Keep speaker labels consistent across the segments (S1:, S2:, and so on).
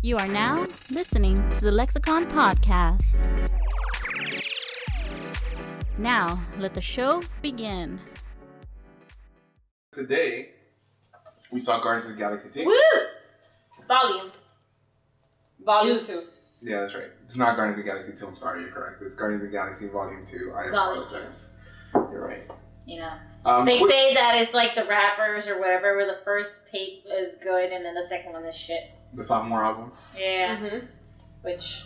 S1: You are now listening to the Lexicon Podcast. Now, let the show begin.
S2: Today, we saw Guardians of the Galaxy 2.
S3: Woo! Volume 2.
S2: Yeah, that's right. It's not Guardians of the Galaxy 2, I'm sorry, you're correct. It's Guardians of the Galaxy Volume 2. I apologize. You're right.
S3: You know, they say that it's like the rappers or whatever, where the first tape is good and then the second one is shit.
S2: The sophomore album?
S3: Yeah. Mm-hmm. Which...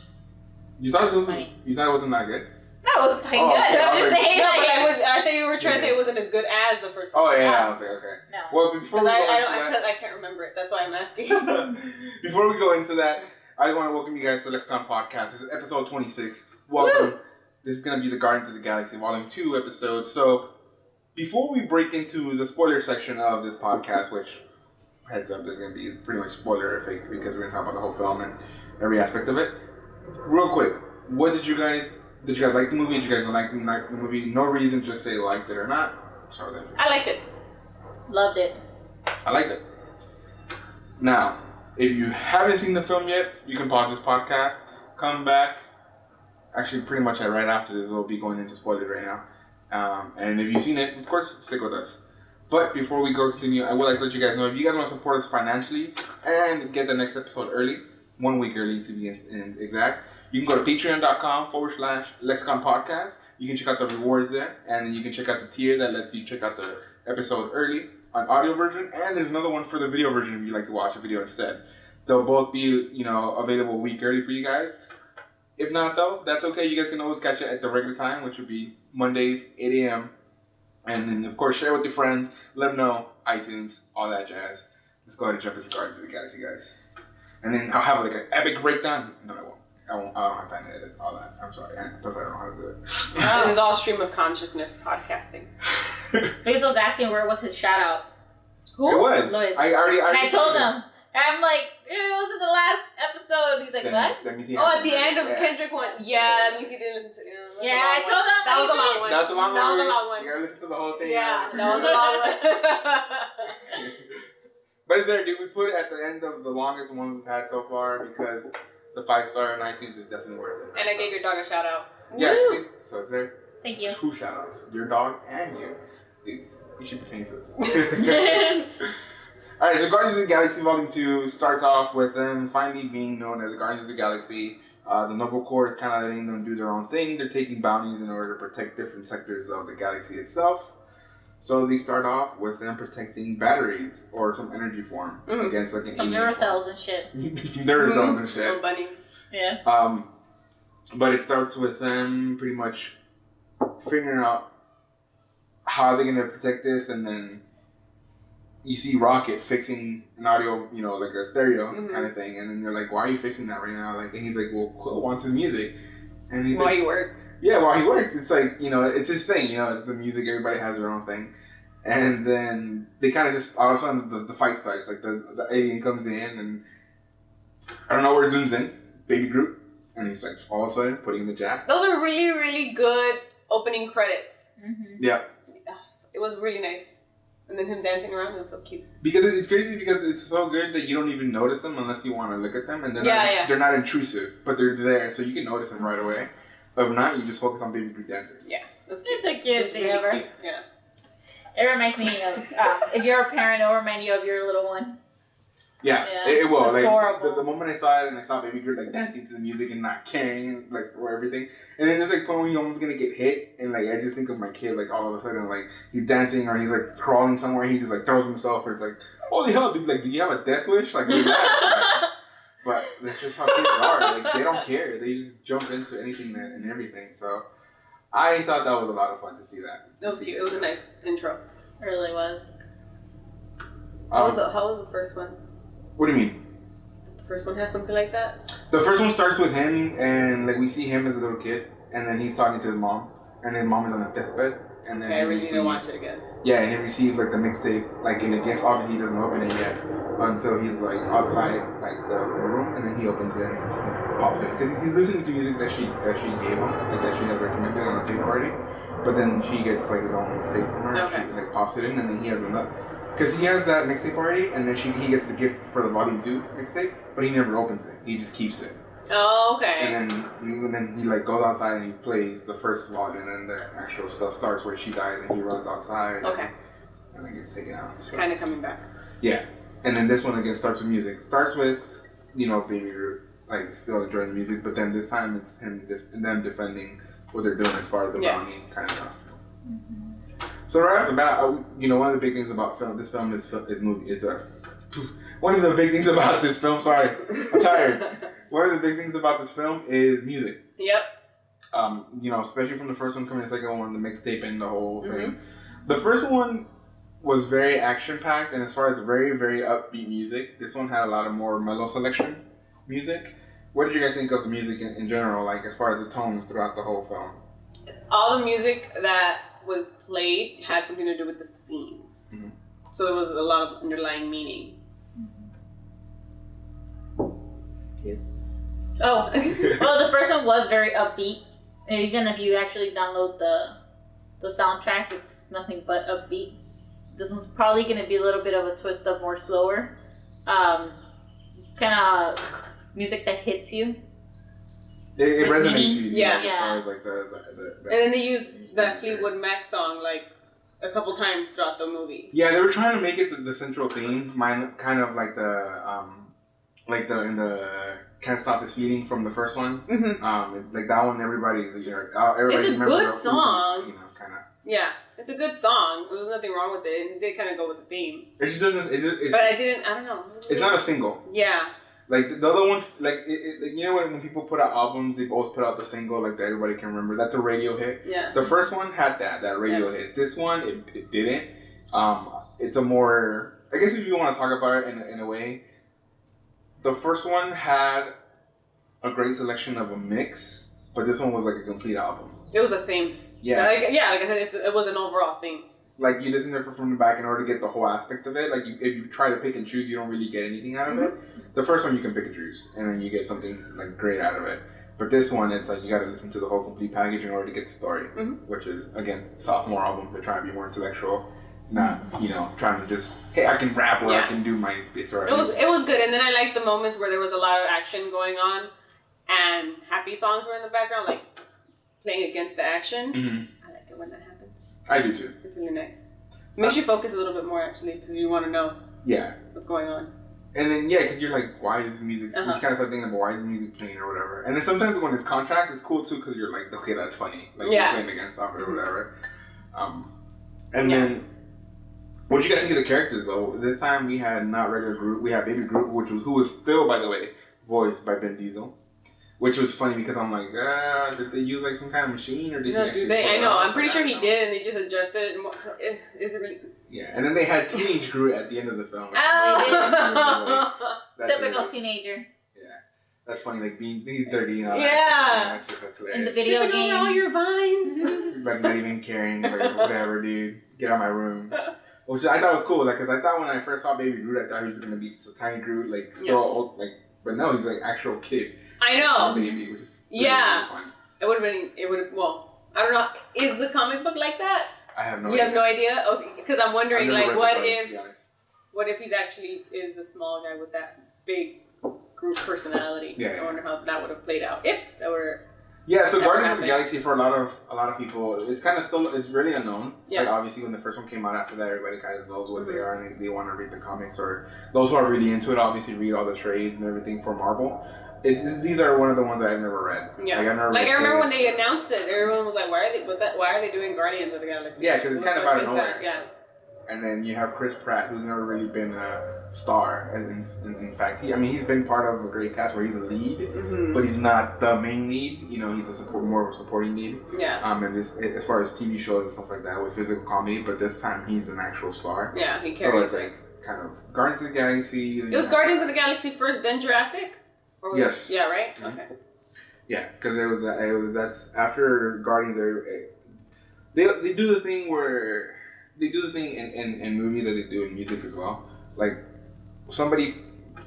S2: You thought it wasn't that good?
S3: No, it was fucking good.
S2: Okay.
S3: I'm just saying.
S4: No, but I think you were trying to say it wasn't as good as the first one.
S2: Oh, yeah, I was like, okay.
S3: No.
S2: Well, before we go into that...
S4: I can't remember it. That's why I'm asking.
S2: Before we go into that, I want to welcome you guys to the Lexicon Podcast. This is episode 26. Welcome. Woo! This is going to be the Guardians of the Galaxy Volume 2 episode. So, before we break into the spoiler section of this podcast, which, heads up, there's going to be pretty much spoilerific because we're going to talk about the whole film and every aspect of it. Real quick, did you guys like the movie? Did you guys like the movie? No reason to say liked it or not. Sorry.
S4: I liked it.
S3: Loved it.
S2: I liked it. Now, if you haven't seen the film yet, you can pause this podcast, come back. Actually, pretty much right after this, we'll be going into spoilers right now. And if you've seen it, of course, stick with us. But before we continue, I would like to let you guys know, if you guys want to support us financially and get the next episode early, 1 week early to be exact, you can go to patreon.com/Lexicon Podcast. You can check out the rewards there, and then you can check out the tier that lets you check out the episode early on audio version, and there's another one for the video version if you like to watch a video instead. They'll both be, available a week early for you guys. If not, though, that's okay. You guys can always catch it at the regular time, which would be Mondays, 8 a.m. And then, of course, share with your friends. Let them know. iTunes, all that jazz. Let's go ahead and jump into Guardians of the Galaxy, guys. And then I'll have an epic breakdown. No, I won't. I don't have time to edit all that. I'm sorry. Plus, I don't know how to do it.
S4: It is all stream of consciousness podcasting.
S3: Because I was asking where was his shout out.
S2: Who? It was.
S3: Louis.
S2: I
S3: told him. I'm like, it was in the last episode. He's like, what?
S2: Let me see.
S4: At the end of the Kendrick one. Yeah, that means he didn't listen to it.
S3: Yeah, I told him.
S4: That was a long one.
S2: That was a long one.
S4: You
S2: gotta listen to the whole thing.
S4: Yeah, that was a long one.
S2: But it's there, dude. We put it at the end of the longest one we've had so far because the 5-star on iTunes is definitely worth it.
S4: And I gave your dog a shout out.
S2: Yeah,
S3: Woo!
S2: see? So it's there.
S3: Thank you.
S2: 2 shout outs. Your dog and you. Dude, you should be paying for this. Alright, so Guardians of the Galaxy Volume 2 starts off with them finally being known as the Guardians of the Galaxy. The Noble Corps is kind of letting them do their own thing. They're taking bounties in order to protect different sectors of the galaxy itself. So they start off with them protecting batteries or some energy form against like an
S3: some Duracells and shit.
S2: Some Duracells and shit.
S4: Little bunny.
S3: Yeah.
S2: But it starts with them pretty much figuring out how they're going to protect this, and then you see Rocket fixing an audio, like a stereo kind of thing, and then they're like, why are you fixing that right now? Like, and he's like, well, Quill wants his music. And he's
S4: while he works.
S2: Yeah, while he works. It's like, it's his thing, it's the music, everybody has their own thing. And then they kind of just, all of a sudden, the fight starts. Like, the alien comes in, and I don't know where it zooms in. Baby Groot. And he's like, all of a sudden, putting in the jack.
S4: Those are really, really good opening credits.
S3: Mm-hmm.
S2: Yeah.
S4: It was really nice. And then him dancing around, it was so cute.
S2: Because it's crazy because it's so good that you don't even notice them unless you want to look at them. And they're not intrusive, but they're there, so you can notice them right away. But if not, you just focus on Baby Groot dancing.
S4: Yeah, that's cute.
S3: It's the cutest thing ever.
S4: Cute. Yeah.
S3: It reminds me of, if you're a parent, it'll remind you of your little one.
S2: Yeah, it will. Like
S3: adorable.
S2: the moment I saw it and I saw Baby Groot like dancing to the music and not caring like for everything, and then there's like point when you're almost gonna get hit, and like I just think of my kid like all of a sudden like he's dancing or he's like crawling somewhere, and he just like throws himself, or it's like holy hell, dude! Like, do you have a death wish? Like, relax. But that's just how kids are. Like, they don't care. They just jump into anything and everything. So I thought that was a lot of fun to see that.
S4: That was cute. It was a nice intro.
S3: It really was.
S4: How was the first one?
S2: What do you mean?
S4: Did the first one have something like that?
S2: The first one starts with him, and like we see him as a little kid, and then he's talking to his mom, and his mom is on a deathbed, and then
S4: I really need to watch it again.
S2: Yeah, and he receives like the mixtape, like in a gift. Obviously, he doesn't open it yet until he's like outside, like the room, and then he opens it and he pops it because he's listening to music that she gave him, like that she had recommended on a tape party. But then she gets like his own mixtape from her.
S4: Okay.
S2: She like pops it in, and then he has another. Because he has that mixtape already, and then he gets the gift for the Volume 2 mixtape, but he never opens it. He just keeps it.
S4: Oh, okay.
S2: And then he like goes outside and he plays the first volume, and then the actual stuff starts where she dies, and he runs outside.
S4: Okay.
S2: And then gets taken out.
S4: It's kind of coming back.
S2: Yeah. And then this one again starts with music. Starts with, Baby Groot, like still enjoying the music, but then this time it's them defending what they're doing as far as the bounty kind of stuff. Mm-hmm. So right off the bat, one of the big things about one of the big things about this film. Sorry, I'm tired. One of the big things about this film is music.
S4: Yep.
S2: Especially from the first one coming to the second one, the mixtape and the whole thing. The first one was very action-packed, and as far as very, very upbeat music, this one had a lot of more mellow selection music. What did you guys think of the music in general, like as far as the tones throughout the whole film?
S4: All the music that was played had something to do with the scene. Mm-hmm. So there was a lot of underlying meaning.
S3: Oh, well, the first one was very upbeat. And even if you actually download the soundtrack, it's nothing but upbeat. This one's probably going to be a little bit of a twist of more slower. Kind of music that hits you.
S2: It resonates with you.
S4: Yeah.
S2: As far as like the
S4: and then they use that Fleetwood Mac song like a couple times throughout the movie.
S2: Yeah, they were trying to make it the central theme. Mine kind of like in the Can't Stop This Feeling from the first one. Mm-hmm. Like that one, everybody
S4: it's a good song.
S2: Kind of.
S4: Yeah, it's a good song. There was nothing wrong with it. It did kind of go with the theme.
S2: It just doesn't.
S4: But I don't know.
S2: It's not a single.
S4: Yeah.
S2: Like the other one, when people put out albums, they both put out the single like that everybody can remember. That's a radio hit.
S4: Yeah.
S2: The first one had that radio hit. This one, it didn't. It's a more, I guess if you want to talk about it in a way, the first one had a great selection of a mix, but this one was like a complete album.
S4: It was a theme.
S2: Yeah.
S4: Like I said, it was an overall theme. Like
S2: you listen to it from the back in order to get the whole aspect of it. Like if you try to pick and choose, you don't really get anything out of it. The first one you can pick and choose, and then you get something like great out of it. But this one, it's like you got to listen to the whole complete package in order to get the story, which is again sophomore album. They're trying to be more intellectual, not trying to just I can rap or I can do my bits. Or
S4: it was good, and then I liked the moments where there was a lot of action going on, and happy songs were in the background, like playing against the action. I like it when that happens.
S2: I do too.
S4: It's really nice. It makes you focus a little bit more actually, because you want to know what's going on.
S2: And then because you're like, why is the music? You kind of start thinking about why is the music playing or whatever. And then sometimes when it's contract, it's cool too because you're like, okay, that's funny. Like you're playing against stuff or whatever. And then, what did you guys think of the characters though? This time we had not regular Groot, we had Baby Groot, who was still, by the way, voiced by Ben Diesel. Which was funny because I'm like, did they use like some kind of machine or did he actually?
S4: I know. I'm pretty sure he did, and they just adjusted. Is it really?
S2: Yeah, and then they had teenage Groot at the end of the film.
S3: Typical teenager.
S2: Yeah, that's funny. Like he's dirty and all that.
S4: Yeah.
S2: That's hilarious.
S3: In the video game.
S4: Over all your vines.
S2: Like not even caring. Like whatever, dude. Get out of my room. Which I thought was cool. Like, cause I thought when I first saw Baby Groot, I thought he was gonna be just a tiny Groot, like still old, like. But no, he's like actual kid.
S4: I know.
S2: Baby, which is really fun.
S4: It would have been. Well, I don't know. Is the comic book like that?
S2: I have no
S4: idea. You have no idea? Okay, because I'm wondering, like, what if he's actually is the small guy with that big group personality?
S2: Yeah.
S4: I wonder how that would have played out if that were.
S2: Yeah, so Guardians of the Galaxy for a lot of people, it's kind of it's really unknown. Yeah. Like obviously when the first one came out, after that everybody kind of knows what they are and they want to read the comics, or those who are really into it obviously read all the trades and everything for Marvel. These are one of the ones I've never read.
S4: Yeah. Like I remember when they announced it, everyone was like, "Why are they doing Guardians of the Galaxy?"
S2: Yeah, because it's kind of out of nowhere.
S4: Yeah.
S2: And then you have Chris Pratt, who's never really been a star, and in fact, he's been part of a great cast where he's a lead, but he's not the main lead. He's more of a supporting lead.
S4: Yeah.
S2: And this, as far as TV shows and stuff like that, with physical comedy, but this time he's an actual star.
S4: Yeah, he carries.
S2: So it's like kind of Guardians of the Galaxy.
S4: It was Guardians of the Galaxy first, then Jurassic.
S2: Yes.
S4: Yeah. Right.
S2: Mm-hmm.
S4: Okay.
S2: Yeah, because that's after Guardians. They do the thing where. They do the thing in movies that they do in music as well. Like, somebody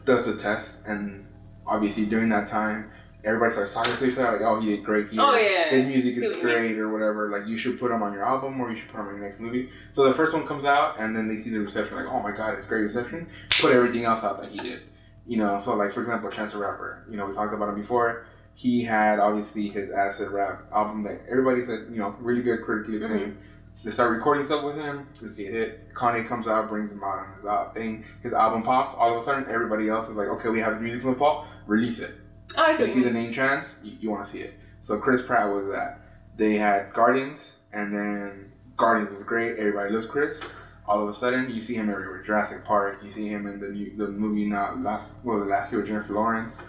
S2: does the test, and obviously during that time, everybody starts talking to each other like, oh, he did great here.
S4: Oh, yeah.
S2: His music is great or whatever. Like, you should put him on your album or you should put him on your next movie. So the first one comes out and then they see the reception like, oh my God, it's great reception. Put everything else out that he did. You know, so like, for example, Chance the Rapper. You know, we talked about him before. He had, obviously, his acid rap album that everybody said, you know, really good critically acclaimed. They start recording stuff with him. They see a hit. Kanye comes out, brings him out on his thing. His album pops. All of a sudden, everybody else is like, okay, we have his music in the fall. Release it.
S4: Oh, I see.
S2: You see the name Chance, you want to see it. So Chris Pratt was that. They had Guardians, and then Guardians was great. Everybody loves Chris. All of a sudden, you see him everywhere. Jurassic Park. You see him in the movie now last year with Jennifer Lawrence.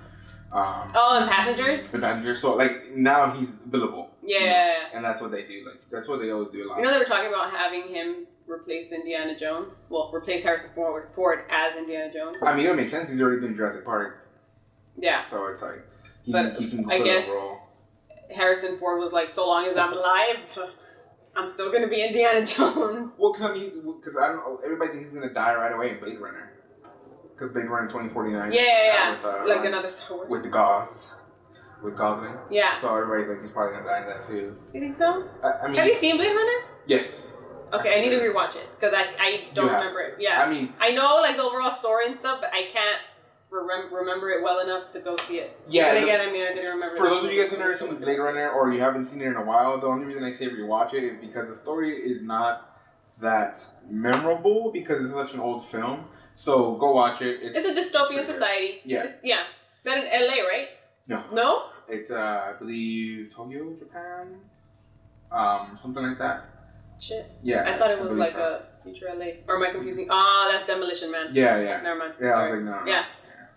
S4: And Passengers.
S2: The Passengers. So like now he's billable.
S4: Yeah.
S2: And that's what they do. Like that's what they always do a lot.
S4: You know they were talking about having him replace Indiana Jones. Well, replace Harrison Ford as Indiana Jones.
S2: I mean, it would make sense. He's already doing Jurassic Park.
S4: Yeah.
S2: So it's like he can
S4: I guess
S2: the role.
S4: Harrison Ford was like, so long as I'm alive, I'm still gonna be Indiana Jones.
S2: Well, because I don't know. Everybody thinks he's gonna die right away in Blade Runner. Because Blade Runner 2049.
S4: Yeah.
S2: With,
S4: like another Star Wars.
S2: With the gauze. With Gosling.
S4: Yeah.
S2: So everybody's like, he's probably gonna die in that too.
S4: You think so?
S2: I mean,
S4: have you seen Blade Runner?
S2: Yes.
S4: Okay, I need to rewatch it because I don't remember it. Yeah.
S2: I mean,
S4: I know like the overall story and stuff, but I can't remember it well enough to go see it.
S2: Yeah.
S4: And again, I didn't remember.
S2: For those of you guys who never seen Blade Runner or you haven't seen it in a while, the only reason I say rewatch it is because the story is not that memorable because it's such an old film. So go watch it.
S4: It's a dystopian society.
S2: Yeah.
S4: Set in LA, right?
S2: No.
S4: No?
S2: It's I believe Tokyo, Japan. Something like that.
S4: Shit.
S2: Yeah.
S4: I thought it was like a future LA. Or am I confusing? That's Demolition Man.
S2: Yeah.
S4: Never mind.
S2: Yeah, I was like, no.
S4: Yeah.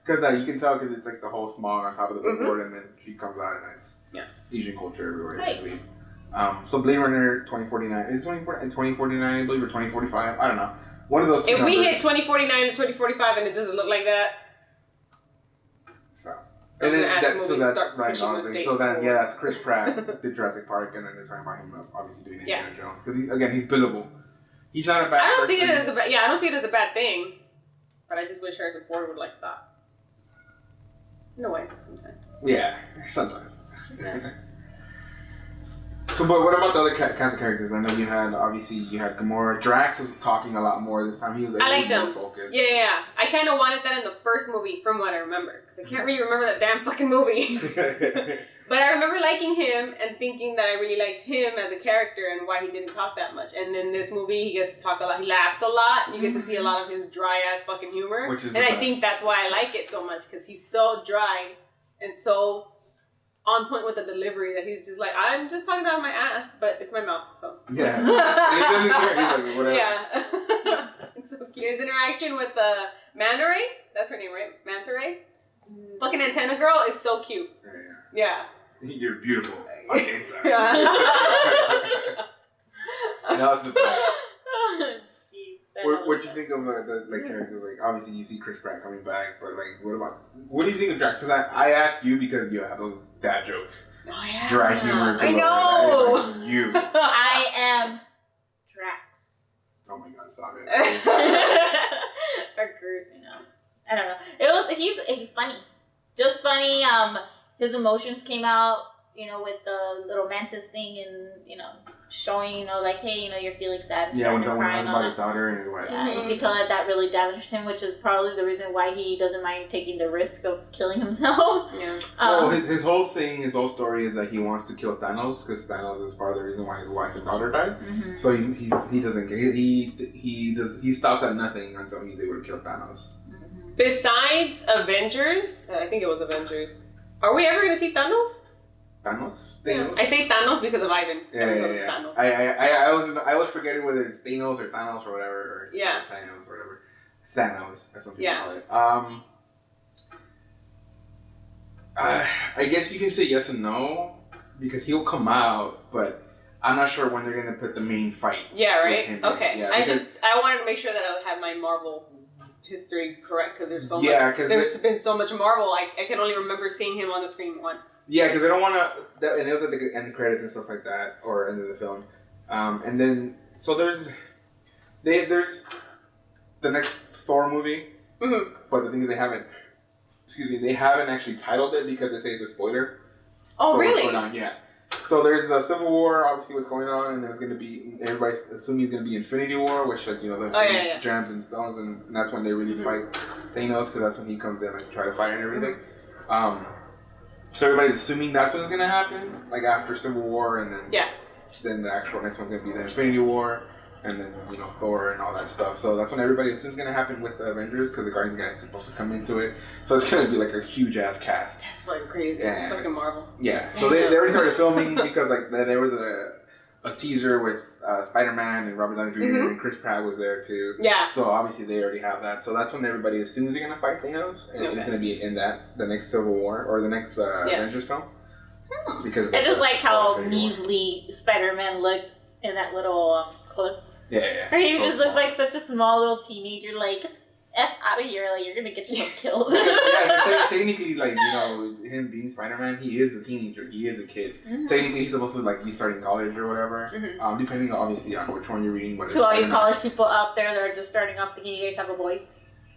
S2: Because you can tell because it's like the whole smog on top of the billboard and then she comes out and it's Asian culture everywhere, I believe. So Blade Runner 2049. Is it 2049, I believe, or 2045? I don't know. One of those two
S4: numbers. We hit 2049 to 2045 and it doesn't look like that.
S2: So. And then that's Ryan
S4: Gosling.
S2: So then, that's Chris Pratt did Jurassic Park, and then they're talking about him obviously doing Indiana Jones because he's billable. He's not a bad.
S4: I don't see it as a I don't see it as a bad thing, but I just wish Harrison Ford would like stop. In a way, sometimes.
S2: Yeah, sometimes. So, but what about the other cast of characters? I know you had Gamora. Drax was talking a lot more this time. He was
S4: I liked him.
S2: Focused.
S4: Yeah. I kind of wanted that in the first movie, from what I remember, because I can't really remember that damn fucking movie. But I remember liking him and thinking that I really liked him as a character and why he didn't talk that much. And in this movie, he gets to talk a lot. He laughs a lot. And you get to see a lot of his dry ass fucking humor.
S2: Which is
S4: and I think that's why I like it so much, because he's so dry and so on point with the delivery that he's just like, I'm just talking out of my ass, but it's my mouth, so.
S2: Yeah. And he doesn't care. He's like, whatever.
S4: Yeah. It's so cute. His interaction with Manta Ray, that's her name, right? Manta Ray? Fucking antenna girl is so cute. Yeah.
S2: You're beautiful on the inside.
S4: Yeah.
S2: That was the best. What do you think of the characters? Like, obviously you see Chris Pratt coming back, but like, what do you think of Drax? Because I asked you because you have those dad jokes.
S4: Oh yeah.
S2: Dry humor.
S4: I know.
S2: That is like you.
S3: I am Drax.
S2: Oh my God, stop it.
S3: Or Groot, I don't know. He's funny. Just funny. His emotions came out, with the little mantis thing and, showing, like, hey, you're feeling sad.
S2: Yeah, when he was about his daughter and his wife.
S3: Yeah, you can tell that really damaged him, which is probably the reason why he doesn't mind taking the risk of killing himself.
S4: Yeah.
S2: Well, his whole story is that he wants to kill Thanos because Thanos is part of the reason why his wife and daughter died. Mm-hmm. So he doesn't care. He stops at nothing until he's able to kill Thanos.
S4: Mm-hmm. Besides Avengers, I think it was Avengers. Are we ever going to see Thanos?
S2: Thanos?
S4: Yeah. I say Thanos because of Ivan.
S2: Yeah.
S4: Thanos.
S2: I was forgetting whether it's Thanos or Thanos or whatever. Or Thanos or whatever. Thanos, as some people call it. I guess you can say yes and no because he'll come out, but I'm not sure when they're gonna put the main fight.
S4: Yeah, right. Okay.
S2: Yeah,
S4: I wanted to make sure that I would have my Marvel history correct because there's so much.
S2: Yeah, because
S4: there's been so much Marvel. I can only remember seeing him on the screen once.
S2: Yeah, because I don't want to. And it was at the end credits and stuff like that, or end of the film. And then so there's the next Thor movie, but the thing is they haven't they haven't actually titled it because they say it's a spoiler.
S4: Oh,
S2: for what's
S4: really?
S2: going on, yeah. So there's a Civil War, obviously what's going on, and there's going to be, everybody's assuming it's going to be Infinity War, which, like, the gems and stones, and that's when they really fight Thanos, because that's when he comes in, like, to try to fight and everything. So everybody's assuming that's what's going to happen, like, after Civil War, and then the actual next one's going to be the Infinity War, and then, Thor and all that stuff. So that's when everybody assumes going to happen with the Avengers, because the Guardians guys are supposed to come into it. So it's going to be, like, a huge-ass cast.
S4: That's fucking crazy.
S2: And
S4: fucking Marvel.
S2: Yeah. So they already started filming because, like, there was a teaser with Spider-Man and Robert Downey Jr. and Chris Pratt was there, too.
S4: Yeah.
S2: So obviously they already have that. So that's when everybody assumes they're going to fight Thanos. And it's going to be in the next Civil War, or the next Avengers film. Because
S3: I just like how measly Spider-Man looked in that little clip.
S2: Yeah.
S3: He just looks like such a small little teenager, like, F out of here, like, you're gonna get yourself killed.
S2: Yeah, technically, like, him being Spider-Man, he is a teenager, he is a kid. Mm-hmm. Technically, he's supposed to, like, be starting college or whatever, depending, obviously, on which one you're reading.
S3: To all you college people out there that are just starting off thinking you guys have a voice,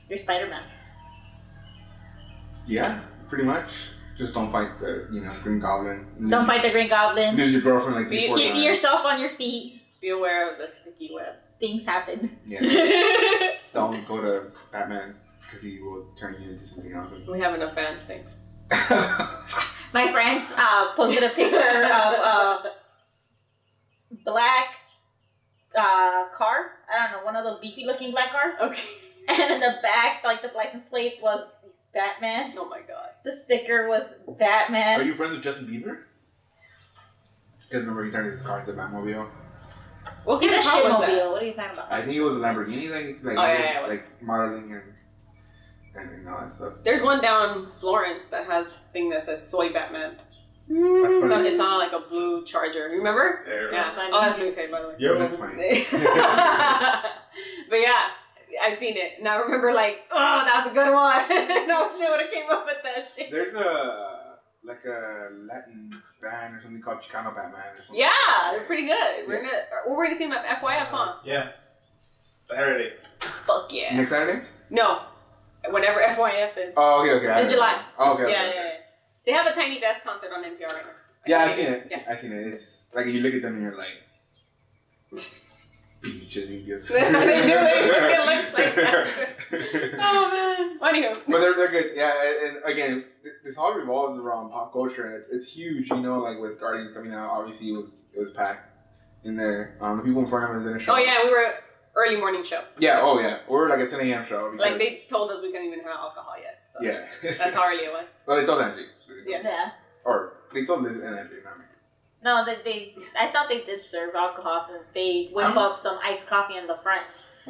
S3: you're Spider-Man.
S2: Yeah, pretty much. Just don't fight the, Green Goblin.
S3: Don't fight the Green Goblin.
S2: Lose your girlfriend like 3-4 times.
S3: Keep yourself on your feet.
S4: Be aware of the sticky web.
S3: Things happen.
S2: Yeah. Don't go to Batman because he will turn you into something else.
S4: We have enough fans, thanks.
S3: My friends posted a picture of black car. I don't know, one of those beefy looking black cars. Okay. And in the back, like, the license plate was Batman.
S4: Oh my god.
S3: The sticker was Batman.
S2: Are you friends with Justin Bieber? Because remember he turned his car into a Batmobile.
S3: What kind of shitmobile? What are you talking about?
S2: I think it was a Lamborghini, like modeling and all that stuff.
S4: There's one down Florence that has thing that says Soy Batman. It's on like a blue Charger. You remember? Yeah. Oh, that's really funny, by the way.
S2: Yeah, that's funny.
S4: But yeah, I've seen it, and I remember like, oh, that was a good one. No shit would have came up with that shit.
S2: There's a Latin band or something called Chicano Batman or something.
S4: Yeah, they're pretty good. We're gonna see them at FYF, huh?
S2: Yeah. Saturday.
S4: Fuck yeah.
S2: Next Saturday?
S4: No. Whenever FYF is.
S2: Oh, okay.
S4: In July.
S2: Oh, okay.
S4: Yeah. They have a Tiny Desk concert on NPR right now.
S2: Yeah, I've seen it.
S4: Yeah.
S2: I've seen it. It's like you look at them and you're like, beaches and gifts.
S4: They do it looks like that. Oh man. Anywho.
S2: But they're good. Yeah, and again, this all revolves around pop culture, and it's huge. Like with Guardians coming out, obviously it was packed in there. The people in front of us didn't show.
S4: Oh yeah, we were early morning show.
S2: Yeah. Oh yeah, we were like a 10 a.m. show.
S4: Like they told us we couldn't even have alcohol yet. So
S2: yeah.
S4: That's how early it was.
S2: Well, they told Angie.
S3: Yeah.
S2: Or they told Liz and Angie, not me.
S3: No, I thought they did serve alcohol since they whip up some iced coffee in the front.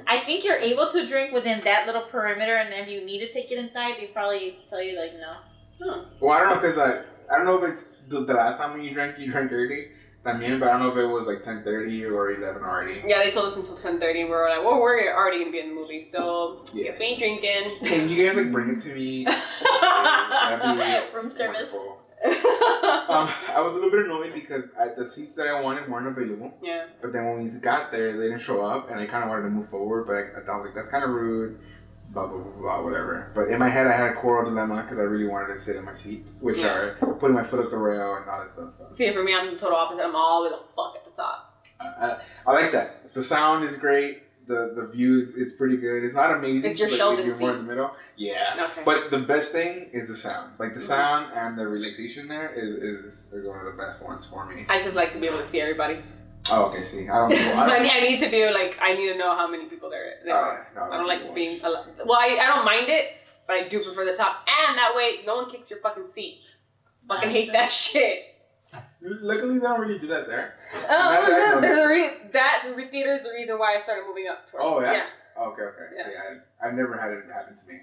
S3: I think you're able to drink within that little perimeter, and then if you need to take it inside, they probably tell you, like, no.
S2: Well, I don't know, because I don't know if it's the last time when you drank early, but I don't know if it was like 10:30 or 11 already.
S4: Yeah, they told us until 10:30, and we were like, well, we're already going to be in the movie, so guess we ain't drinking.
S2: Can you guys, like, bring it to me? That'd be
S3: room service.
S2: Wonderful. I was a little bit annoyed because the seats that I wanted weren't available. Yeah. But then when we got there, they didn't show up, and I kind of wanted to move forward, but I was like, that's kind of rude. Blah, blah, blah, blah, whatever. But in my head, I had a coral dilemma because I really wanted to sit in my seats, which are putting my foot up the rail and all that stuff.
S4: See, for me, I'm the total opposite. I'm all the way the fuck at the top.
S2: I like that. The sound is great. The views is pretty good. It's not amazing.
S4: It's your Sheldon
S2: if you're more in the middle. Yeah. Okay. But the best thing is the sound. Like the sound and the relaxation there is one of the best ones for me.
S4: I just like to be able to see everybody.
S2: Oh, okay. See, I
S4: need to be like, I need to know how many people there are. No, I don't like being. Well, I don't mind it, but I do prefer the top, and that way no one kicks your fucking seat. Fucking hate that shit.
S2: Luckily, they don't really do that there.
S4: There's that theater is the reason why I started moving up.
S2: Oh yeah. Okay. Yeah. See, I've never had it happen to me.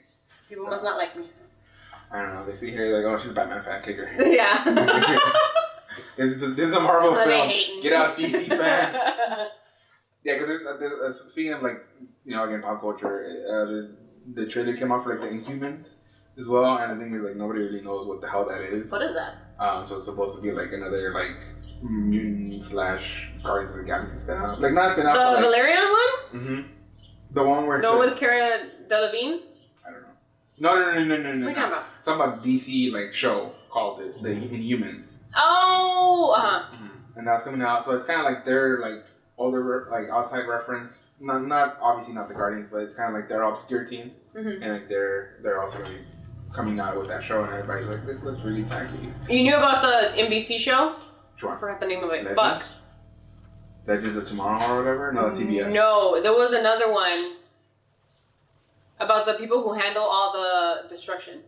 S4: People must not like me. So.
S2: I don't know. They see her like, oh, she's a Batman fan. Kick her.
S4: Yeah.
S2: This is a Marvel film. Get out, DC fan. Yeah, because speaking of like, again, pop culture, the trailer came out for like the Inhumans as well, and the thing is like nobody really knows what the hell that is.
S3: What is that?
S2: So it's supposed to be like another like mutant / Guardians of the Galaxy spin-off. Like not spin-off.
S4: The Valerian one?
S2: Mm-hmm. The one where
S4: with Cara Delevingne?
S2: I don't know. No.
S4: What are you talking about?
S2: Talking about DC like show called the Inhumans.
S4: Oh,
S2: And that's coming out, so it's kind of like their like older like outside reference. Not obviously not the Guardians, but it's kind of like their obscure team, and like they're also gonna be coming out with that show, and everybody's like, this looks really tacky.
S4: You knew about the NBC show?
S2: Sure.
S4: I forgot the name of it.
S2: Legends? Legends of Tomorrow or whatever? No, that's CBS.
S4: No, there was another one about the people who handle all the destruction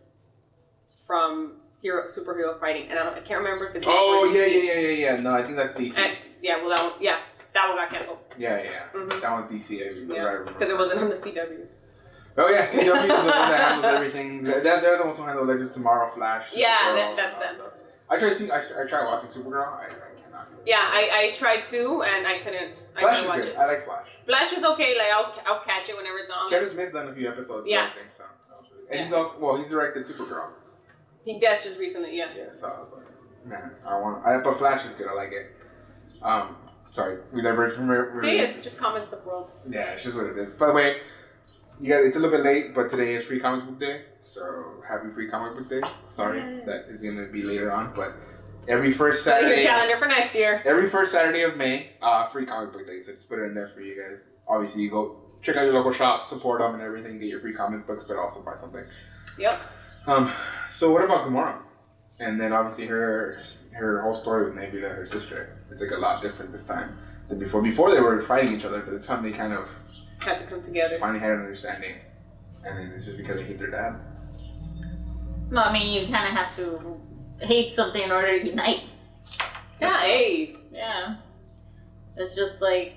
S4: from superhero fighting, and I can't remember if it's.
S2: Oh yeah. No, I think that's DC.
S4: That one got canceled.
S2: Yeah. That one's DC.
S4: Because it wasn't on the CW.
S2: Oh yeah, CW is the one that handles everything. They're the ones who handle Legends of Tomorrow, Flash.
S4: Yeah, that's them.
S2: I tried watching Supergirl. I cannot.
S4: Yeah, I tried to, and I couldn't.
S2: Flash is
S4: watch
S2: good.
S4: it.
S2: I like Flash.
S4: Flash is okay. Like I'll catch it whenever it's on.
S2: Kevin Smith's done a few episodes.
S4: Yeah.
S2: I think so. And he's also he's directed Supergirl.
S4: That's just recently. Yeah.
S2: Yeah. So I was like, man, but Flash is good. I like it. Sorry, we diverged from it.
S4: See, it's just comic book world.
S2: Yeah, it's just what it is. By the way, you guys, it's a little bit late, but today is Free Comic Book Day. So happy Free Comic Book Day. Sorry, that is going to be later on, but every first Saturday.
S4: Your calendar for next year.
S2: Every first Saturday of May, Free Comic Book Day. So just put it in there for you guys. Obviously, you go check out your local shop, support them and everything, get your free comic books, but also buy something.
S4: Yep.
S2: So what about Gamora? And then obviously her whole story with Nebula, her sister. It's like a lot different this time than before. Before they were fighting each other, but this time they kind of
S4: had to come together.
S2: Finally had an understanding, and then it's just because they hate their dad.
S3: No, I mean you kind of have to hate something in order to unite.
S4: Yeah. Hey.
S3: Yeah. It's just like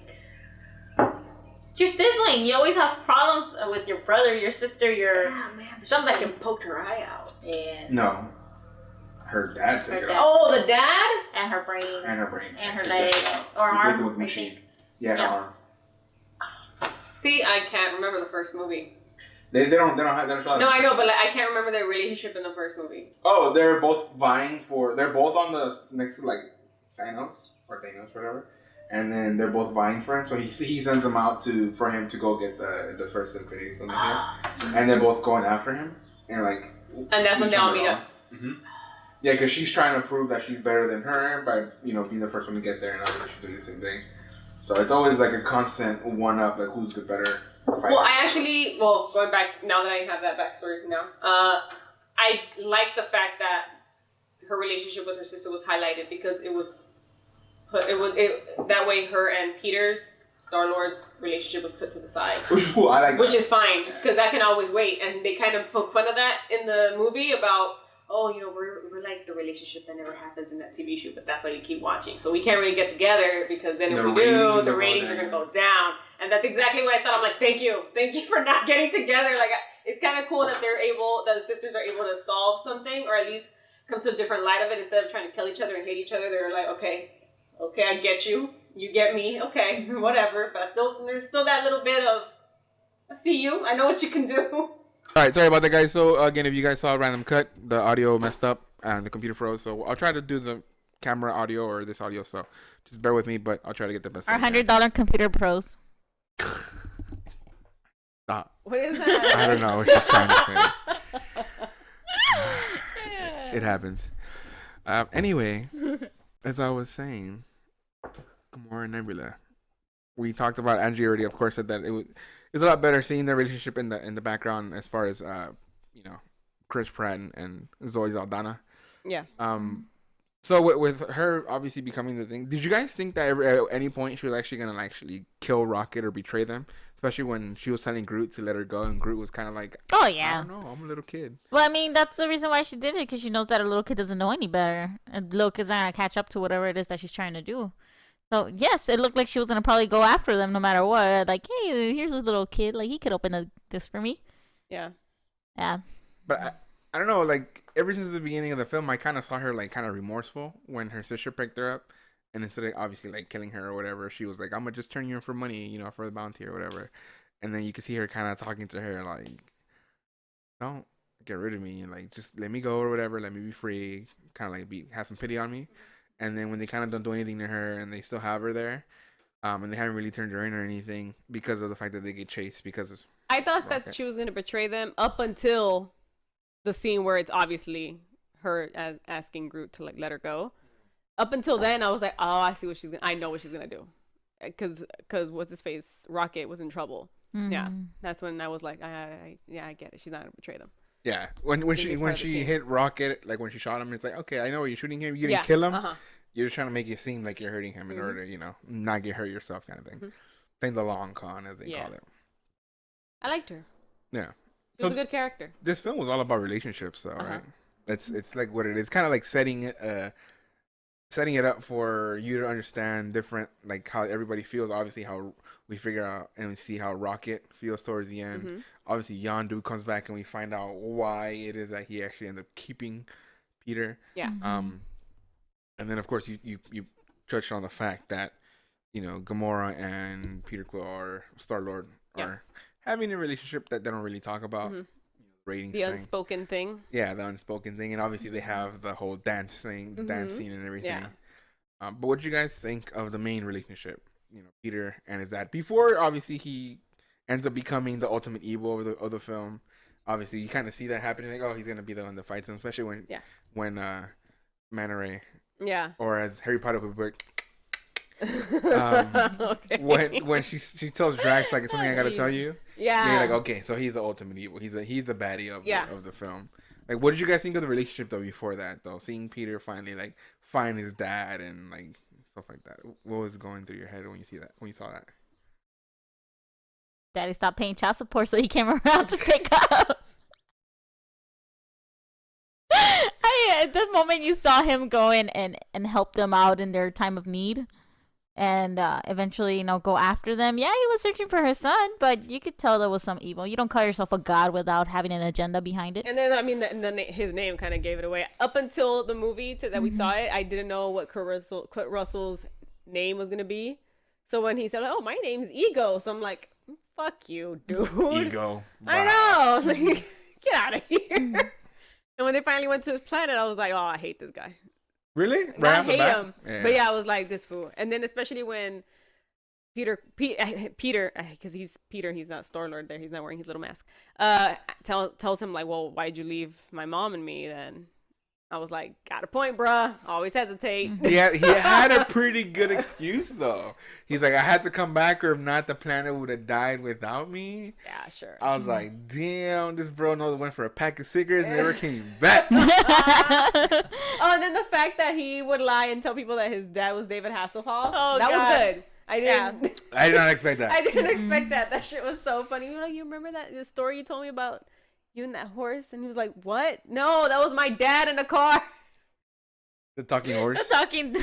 S3: your sibling. You always have problems with your brother, your sister,
S4: somebody can poke her eye out.
S3: Yeah.
S2: No. Her dad took it out.
S4: Oh, the dad?
S3: And her brain.
S2: And her brain.
S3: And her leg. Or
S2: arm.
S3: arm.
S2: With machine. Yeah, arm.
S4: See, I can't remember the first movie.
S2: They don't show that.
S4: No, I know, but like, I can't remember their relationship in the first movie.
S2: Oh, they're both they're both on the next to like Thanos, whatever. And then they're both vying for him. So he sends them out for him to go get the first Infinity Stone here. And they're both going after him. And
S4: that's when they all meet up.
S2: Mm-hmm. Yeah, because she's trying to prove that she's better than her by, being the first one to get there, and obviously she's doing the same thing. So it's always like a constant one-up, like who's the better fighter.
S4: Well, going back, now that I have that backstory now, I like the fact that her relationship with her sister was highlighted because that way her and Peter's, Star-Lord's relationship was put to the side.
S2: Which is cool, I like that.
S4: Which is fine, because that can always wait. And they kind of poke fun of that in the movie about, we're like the relationship that never happens in that TV show, but that's why you keep watching. So we can't really get together because then if we do, the ratings are going to go down. And that's exactly what I thought. I'm like, thank you for not getting together. Like, it's kind of cool that the sisters are able to solve something, or at least come to a different light of it instead of trying to kill each other and hate each other. They're like, okay, I get you. You get me. Okay, whatever. But there's still that little bit of, I see you. I know what you can do.
S2: All right, sorry about that, guys. So, again, if you guys saw a random cut, the audio messed up and the computer froze. So, I'll try to do the camera audio or this audio. So, just bear with me, but I'll try to get the best.
S3: Our $100 computer pros.
S2: Stop.
S4: What is that?
S2: I don't know what she's trying to say. It happens. Anyway, as I was saying, Gamora and Nebula. We talked about Angie already, of course, said that it's a lot better seeing their relationship in the background as far as Chris Pratt and Zoe Saldana.
S4: Yeah.
S2: So with her obviously becoming the thing, did you guys think that at any point she was actually gonna kill Rocket or betray them? Especially when she was telling Groot to let her go, and Groot was kind of like,
S3: "Oh yeah,
S2: I don't know, I'm a little kid."
S3: Well, I mean, that's the reason why she did it, because she knows that a little kid doesn't know any better, and little kid's not gonna catch up to whatever it is that she's trying to do. So yes, it looked like she was gonna probably go after them no matter what. Like, hey, here's this little kid, like he could open this for me.
S4: Yeah.
S3: Yeah.
S2: But I don't know, like ever since the beginning of the film, I kind of saw her kind of remorseful when her sister picked her up, and instead of obviously killing her or whatever, she was like, "I'm gonna just turn you in for money, for the bounty or whatever." And then you can see her kind of talking to her like, "Don't get rid of me, like just let me go or whatever, let me be free." Kind of have some pity on me. And then when they kind of don't do anything to her and they still have her there, and they haven't really turned her in or anything because of the fact that they get chased because
S4: I thought that she was gonna betray them up until the scene where it's obviously her asking Groot to like let her go. Up until then, I was like, oh, I see what she's gonna. I know what she's gonna do, because what's his face, Rocket was in trouble.
S1: Mm-hmm.
S4: Yeah, that's when I was like, I get it. She's not gonna betray them.
S2: Yeah, when she hit Rocket, like when she shot him, it's like, okay, I know you're shooting him. You didn't kill him. You're just trying to make it seem like you're hurting him in order to, not get hurt yourself, kind of thing. Playing the long con, as they call it.
S4: I liked her.
S2: Yeah,
S4: she was a good character.
S2: This film was all about relationships, though, right? It's like what it is, kind of like setting it up for you to understand different, like how everybody feels. Obviously, how we figure out and we see how Rocket feels towards the end. Obviously, Yondu comes back and we find out why it is that he actually ended up keeping Peter.
S4: Yeah.
S2: And then of course you touched on the fact that Gamora and Peter Quill or Star-Lord are having a relationship that they don't really talk about. Ratings
S4: the unspoken thing.
S2: Yeah, the unspoken thing, and obviously they have the whole dance thing, the dance scene and everything. Yeah. But what do you guys think of the main relationship? Peter and his dad. Before, obviously, he ends up becoming the ultimate evil of the film. Obviously, you kind of see that happening. Like, oh, he's gonna be the one that fights him, especially when Manta Ray.
S4: Yeah.
S2: Or as Harry Potter would put.
S4: Okay.
S2: When she tells Drax like it's something I gotta tell you.
S4: Yeah.
S2: You're like, okay, so he's the ultimate evil. He's the baddie of the film. Like, what did you guys think of the relationship though before that though? Seeing Peter finally like find his dad and like stuff like that. What was going through your head when you saw that?
S1: Daddy stopped paying child support, so he came around to pick up. At the moment you saw him go in and help them out in their time of need, and eventually go after them. Yeah, he was searching for his son, but you could tell there was some evil. You don't call yourself a god without having an agenda behind it.
S4: And then his name kind of gave it away. Up until the movie that we saw it, I didn't know what Kurt Russell's name was gonna be. So when he said, "Oh, my name's Ego," so I'm like, "Fuck you, dude."
S2: Ego. Wow.
S4: I know. Like, get out of here. And when they finally went to his planet, I was like, "Oh, I hate this guy."
S2: Really?
S4: I hate him. Yeah. But yeah, I was like, this fool. And then especially when Peter, because he's Peter, he's not Star-Lord there, he's not wearing his little mask. Tells him like, "Well, why'd you leave my mom and me then?" I was like, got a point, bruh. Always hesitate.
S2: Yeah, he had a pretty good excuse though. He's like, I had to come back, or if not, the planet would have died without me.
S4: Yeah, sure.
S2: I was like, damn, this bro went for a pack of cigarettes and never came back.
S4: Oh, and then the fact that he would lie and tell people that his dad was David Hasselhoff.
S3: Oh,
S4: that
S3: God.
S4: was good. I
S2: did not expect that.
S4: I didn't expect that. That shit was so funny. You remember the story you told me about you and that horse? And he was like, what? No, that was my dad in the car.
S2: The talking horse?
S1: The talking...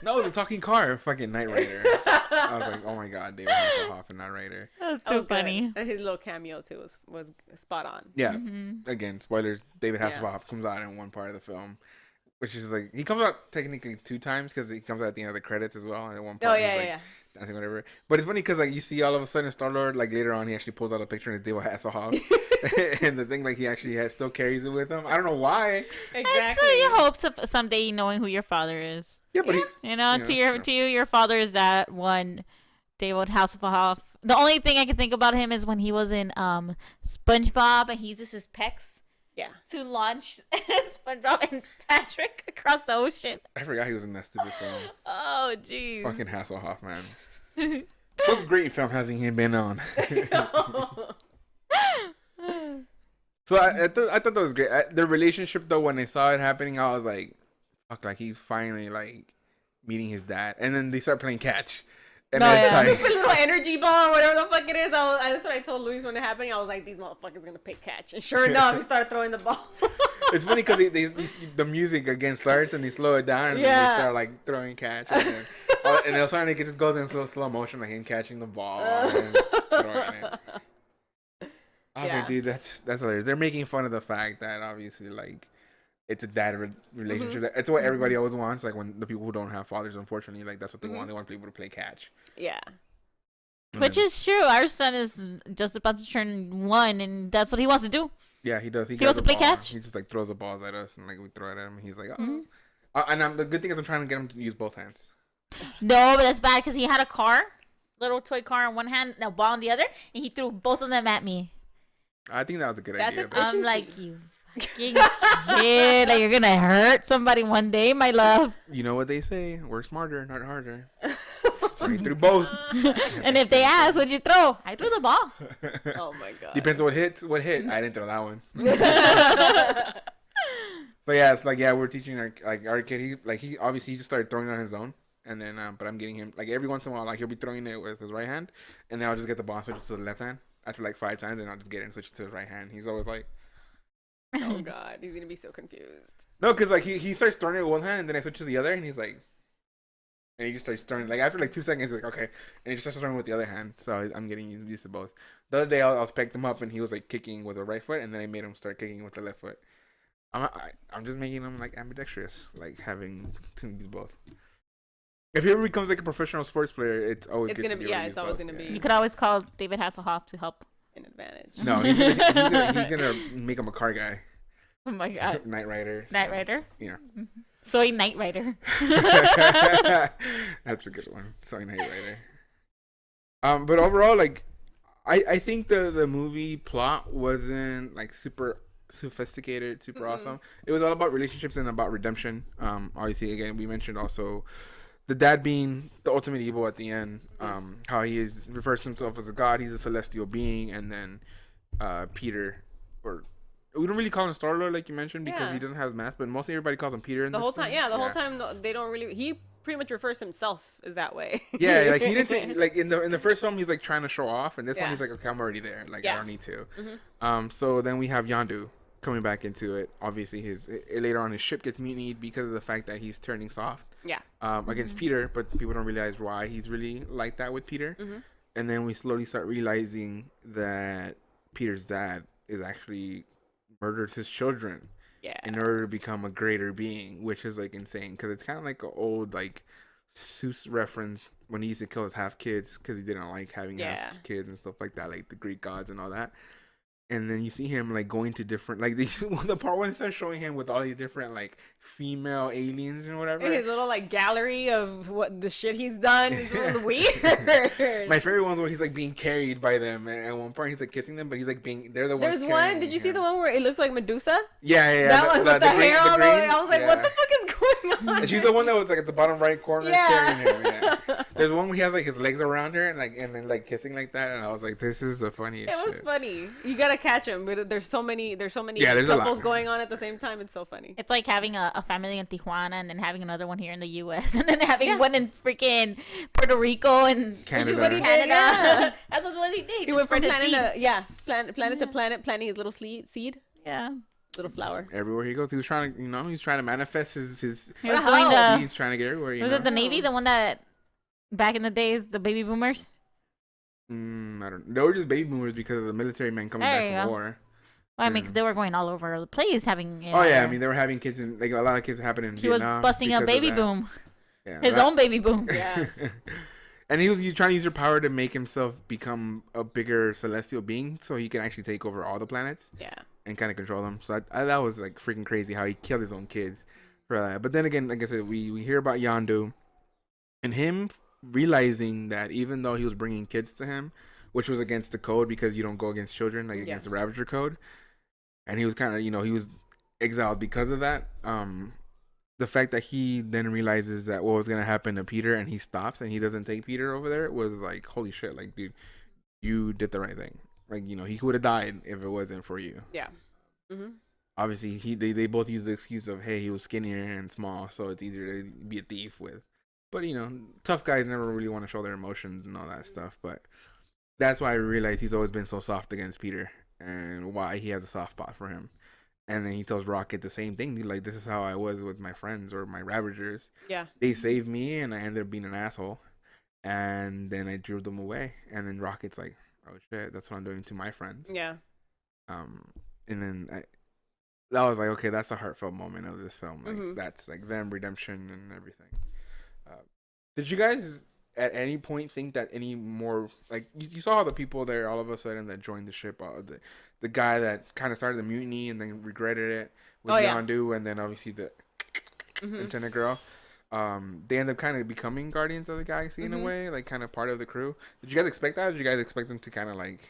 S2: No, the talking car. Fucking Knight Rider. I was like, oh my god, David Hasselhoff and Knight Rider.
S1: That was funny.
S4: And his little cameo too was spot on.
S2: Yeah. Again, spoilers. David Hasselhoff comes out in one part of the film. Which is like, he comes out technically 2 times because he comes out at the end of the credits as well. And at one part, dancing, whatever. But it's funny because like you see all of a sudden Star-Lord, like later on, he actually pulls out a picture of David Hasselhoff. And the thing, like, he actually still carries it with him. I don't know why.
S1: Exactly. It's your hopes of someday knowing who your father is.
S2: Yeah, but
S1: to you, your father is that one David Hasselhoff. The only thing I can think about him is when he was in SpongeBob and he uses his pecs.
S4: Yeah.
S1: To launch SpongeBob and Patrick across the ocean.
S2: I forgot he was in that stupid film.
S1: Oh, jeez.
S2: Fucking Hasselhoff, man. What great film has he been on? So I thought that was great. The relationship, though, when they saw it happening, I was like, fuck, like he's finally like meeting his dad. And then they start playing catch. And
S4: it's like stupid little energy ball, whatever the fuck it is. That's what I told Luis when it happened. I was like, these motherfuckers gonna play catch. And sure enough, he started throwing the ball.
S2: It's funny because the music again starts and they slow it down and then they start like throwing catch. And then suddenly it just goes in slow motion, like him catching the ball and throwing it. I was like, dude, that's hilarious. They're making fun of the fact that obviously like it's a dad relationship. It's what everybody always wants. Like when the people who don't have fathers, unfortunately, like that's what they want. They want people to play catch.
S4: Yeah.
S1: Which is true. Our son is just about to turn 1, and that's what he wants to do.
S2: Yeah, he does. He
S1: wants to play catch.
S2: He just like throws the balls at us, and like we throw it at him. And he's like, oh. And the good thing is I'm trying to get him to use both hands.
S1: No, but that's bad because he had a car, little toy car in one hand, and a ball in the other, and he threw both of them at me.
S2: I think that was a good idea.
S1: I'm like, you Freaking kid, like you're gonna hurt somebody one day, my love.
S2: You know what they say? Work smarter, not harder. So he threw both.
S1: And if they ask, what'd you throw? I threw the ball.
S4: Oh my god.
S2: Depends on what hit. I didn't throw that one. So yeah, it's like we're teaching our kid. He obviously just started throwing on his own, and then but I'm getting him like every once in a while, like he'll be throwing it with his right hand, and then I'll just get the ball and switch it to the left hand after like 5 times, and I'll just get it and switch it to his right hand. He's always like,
S4: Oh god, he's gonna be so confused.
S2: no, because like he starts throwing it with one hand, and then I switch to the other, and he's like. And he just starts throwing, like, after, like, 2 seconds, he's like, okay. And he just starts throwing with the other hand. So I'm getting used to both. The other day, I was picked him up, and he was, like, kicking with the right foot. And then I made him start kicking with the left foot. I'm just making him, like, ambidextrous. Like, having to use both. If he ever becomes, like, a professional sports player, it's always
S4: It's gonna be, it's always gonna be
S1: You could always call David Hasselhoff to help.
S4: an advantage.
S2: No, he's gonna make him a car guy.
S1: Oh my god.
S2: Knight Rider.
S1: Knight Rider?
S2: Yeah.
S1: Soy Knight Rider.
S2: That's a good one. Soy Knight Rider. But overall, like, I think the movie plot wasn't like super sophisticated, super awesome. It was all about relationships and about redemption. Obviously, again, we mentioned also the dad being the ultimate evil at the end. How he refers to himself as a god. He's a celestial being, and then Peter, or we don't really call him Star-Lord like you mentioned because he doesn't have his mask, but mostly everybody calls him Peter.
S4: The whole time, whole time they don't really. He pretty much refers to himself as that way.
S2: Yeah, like he didn't take, like in the first film he's like trying to show off, and this one he's like, okay, I'm already there. Like I don't need to. So then we have Yondu coming back into it. Obviously, later on his ship gets mutinied because of the fact that he's turning soft.
S4: Yeah.
S2: Against Peter, but people don't realize why he's really like that with Peter. And then we slowly start realizing that Peter's dad is actually murders his children in order to become a greater being, which is like insane because it's kind of like an old like Seuss reference when he used to kill his half kids because he didn't like having half kids and stuff like that, like the Greek gods and all that. And then you see him like going to different like the part when they start showing him with all these different like female aliens and whatever.
S4: His little like gallery of what the shit he's done is a little weird.
S2: My favorite one's when he's like being carried by them, and at one part he's like kissing them, but he's like they're the ones.
S4: There's one. Did you see the one where it looks like Medusa?
S2: Yeah.
S4: That one with the hair all over. I was like, what the fuck is going on?
S2: And she's the one that was like at the bottom right corner carrying him. Yeah. There's one where he has like his legs around her and then like kissing like that, and I was like, this is the funniest.
S4: It was
S2: shit.
S4: funny. You gotta catch him. But there's so many
S2: there's
S4: couples going on at the same time. It's so funny.
S1: It's like having a family in Tijuana and then having another one here in the U.S. and then having one in freaking Puerto Rico and
S2: Canada.
S4: Which is what he did,
S1: Canada. That's what he did.
S4: He went from planet to planet, planting his little seed.
S1: Yeah.
S4: Little flower.
S2: Everywhere he goes, he's trying to manifest his
S1: He was doing
S2: he's trying to get everywhere.
S1: Was it the Navy, the one that back in the days, the baby boomers?
S2: I don't know. They were just baby boomers because of the military men coming back from war.
S1: Well, I mean, 'cause they were going all over the place having.
S2: Oh yeah, I mean they were having kids in like a lot of kids happening in Vietnam.
S1: He was busting a baby boom.
S2: Yeah,
S1: his own baby boom.
S4: Yeah.
S2: And he was trying to use her power to make himself become a bigger celestial being, so he can actually take over all the planets.
S4: Yeah.
S2: And kind of control them. So that was like freaking crazy how he killed his own kids for that. But then again, like I said, we hear about Yondu, and him realizing that even though he was bringing kids to him, which was against the code because you don't go against children, like against the Ravager code. And he was kind of, he was exiled because of that. The fact that he then realizes that what was going to happen to Peter and he stops and he doesn't take Peter over there was like, holy shit. Like, dude, you did the right thing. Like, he would have died if it wasn't for you.
S4: Yeah. Mm-hmm.
S2: Obviously, they both use the excuse of, hey, he was skinnier and small, so it's easier to be a thief with. But, tough guys never really want to show their emotions and all that stuff. But that's why I realized he's always been so soft against Peter and why he has a soft spot for him. And then he tells Rocket the same thing. He's like, this is how I was with my friends or my Ravagers.
S4: Yeah.
S2: They saved me and I ended up being an asshole. And then I drew them away. And then Rocket's like, oh shit, that's what I'm doing to my friends.
S4: Yeah.
S2: And then that was like, okay, that's the heartfelt moment of this film. Like that's like them redemption and everything. Did you guys at any point think that any more, like you saw all the people there all of a sudden that joined the ship, the guy that kind of started the mutiny and then regretted it with Yondu, and then obviously the antenna girl. They end up kind of becoming Guardians of the Galaxy in a way, like kind of part of the crew. Did you guys expect that? Or did you guys expect them to kind of like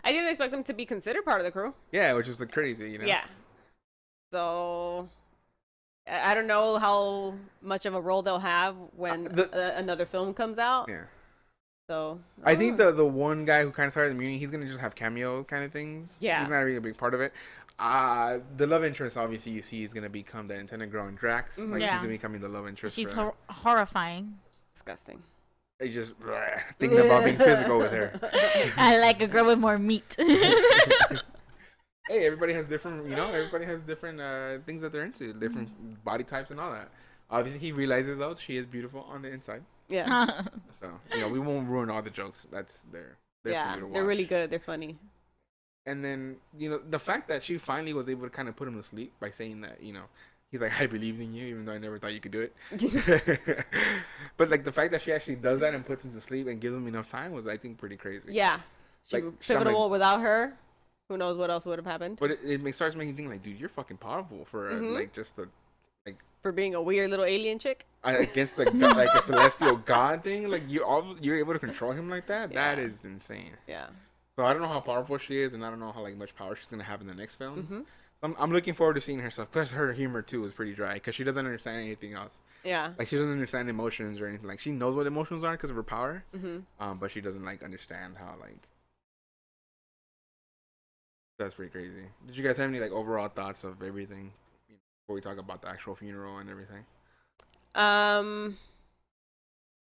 S4: I didn't expect them to be considered part of the crew.
S2: Yeah, which is like crazy, you know.
S4: Yeah. So I don't know how much of a role they'll have when another film comes out.
S2: Yeah.
S4: So
S2: I think the one guy who kind of started the mutiny, he's gonna just have cameo kind of things.
S4: Yeah.
S2: He's not really a big part of it. The love interest, obviously, you see is gonna become the intended girl in Drax. Like
S1: Yeah.
S2: she's gonna becoming the love interest.
S1: She's
S2: for
S1: horrifying.
S4: disgusting.
S2: I just thinking about being physical with her.
S1: I like a girl with more meat.
S2: Hey, everybody has different, everybody has different things that they're into, different body types and all that. Obviously, he realizes though she is beautiful on the inside.
S4: Yeah.
S2: So we won't ruin all the jokes. That's there. For
S4: Yeah.
S2: you to
S4: They're really
S2: watch.
S4: good. They're funny.
S2: And then the fact that she finally was able to kind of put him to sleep by saying that he's like, I believed in you even though I never thought you could do it. But like the fact that she actually does that and puts him to sleep and gives him enough time was, I think, pretty crazy.
S4: Yeah. She
S2: Like,
S4: was
S2: I'm like-
S4: pivotal without her. Who knows what else would have happened?
S2: But it starts making you think like, dude, you're fucking powerful for like just the
S4: For being a weird little alien chick.
S2: against the god, like a celestial god thing. Like you're able to control him like that.
S4: Yeah.
S2: That is insane.
S4: Yeah.
S2: So I don't know how powerful she is, and I don't know how much power she's gonna have in the next film.
S4: Mm-hmm.
S2: I'm looking forward to seeing her stuff. Plus, her humor too is pretty dry because she doesn't understand anything else.
S4: Yeah.
S2: Like she doesn't understand emotions or anything. Like she knows what emotions are because of her power,
S4: Mm-hmm.
S2: but she doesn't like understand how like. That's pretty crazy. Did you guys have any like overall thoughts of everything before we talk about the actual funeral and everything?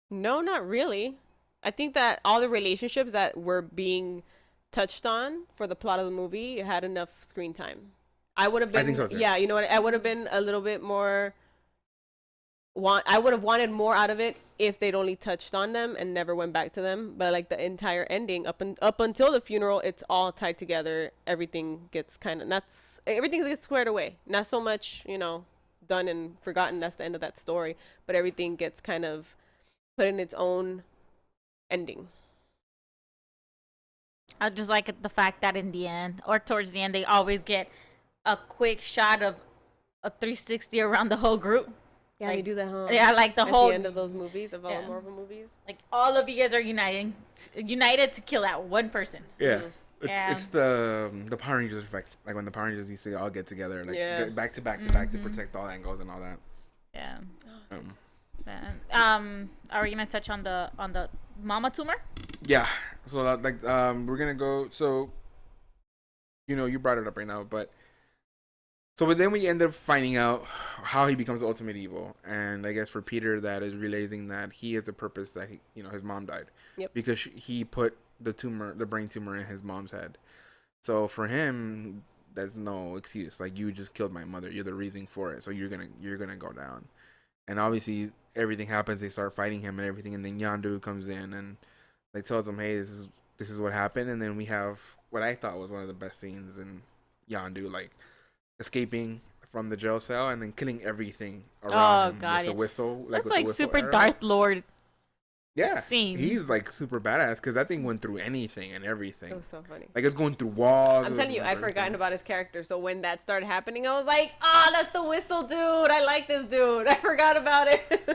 S4: No, not really. I think that all the relationships that were being touched on for the plot of the movie had enough screen time. I would have been,
S2: I think so too.
S4: yeah, you know what? I would have been a little bit more. I would have wanted more out of it if they'd only touched on them and never went back to them. But like the entire ending, up until the funeral, it's all tied together. Everything gets everything gets squared away. Not so much, done and forgotten. That's the end of that story. But everything gets kind of put in its own ending.
S1: I just like the fact that in the end, or towards the end, they always get a quick shot of a 360 around the whole group.
S4: Yeah, they do that, huh?
S1: Yeah, like the
S4: At
S1: whole
S4: the end of those movies, of all
S1: Yeah.
S4: Marvel movies.
S1: like all of you guys are united to kill that one person.
S2: Yeah.
S1: Yeah.
S2: It's the Power Rangers effect. Like when the Power Rangers used to all get together, like
S4: Yeah.
S2: back to back to back to protect all angles and all that.
S1: Yeah.
S2: Um,
S1: Are we gonna touch on the mama tumor?
S2: yeah. So we're gonna go. So you brought it up right now, but then we end up finding out how he becomes the ultimate evil, and I guess for Peter that is realizing that he has a purpose that his mom died.
S4: Yep.
S2: Because he put the brain tumor in his mom's head. So for him, there's no excuse. Like, you just killed my mother. You're the reason for it. So you're gonna go down. And obviously everything happens. They start fighting him and everything. And then Yondu comes in and like tells him, hey, this is what happened. And then we have what I thought was one of the best scenes in Yondu, like escaping from the jail cell and then killing everything around him with the whistle.
S1: That's
S2: with the
S1: like
S2: whistle
S1: super
S2: arrow.
S1: Darth Lord.
S2: Yeah,
S1: scene.
S2: He's like super badass because that thing went through anything and everything.
S4: It was so funny.
S2: Like, it's going through walls.
S4: I'm telling you, I'd forgotten about his character. So when that started happening, I was like, that's the whistle dude. I like this dude. I forgot about it.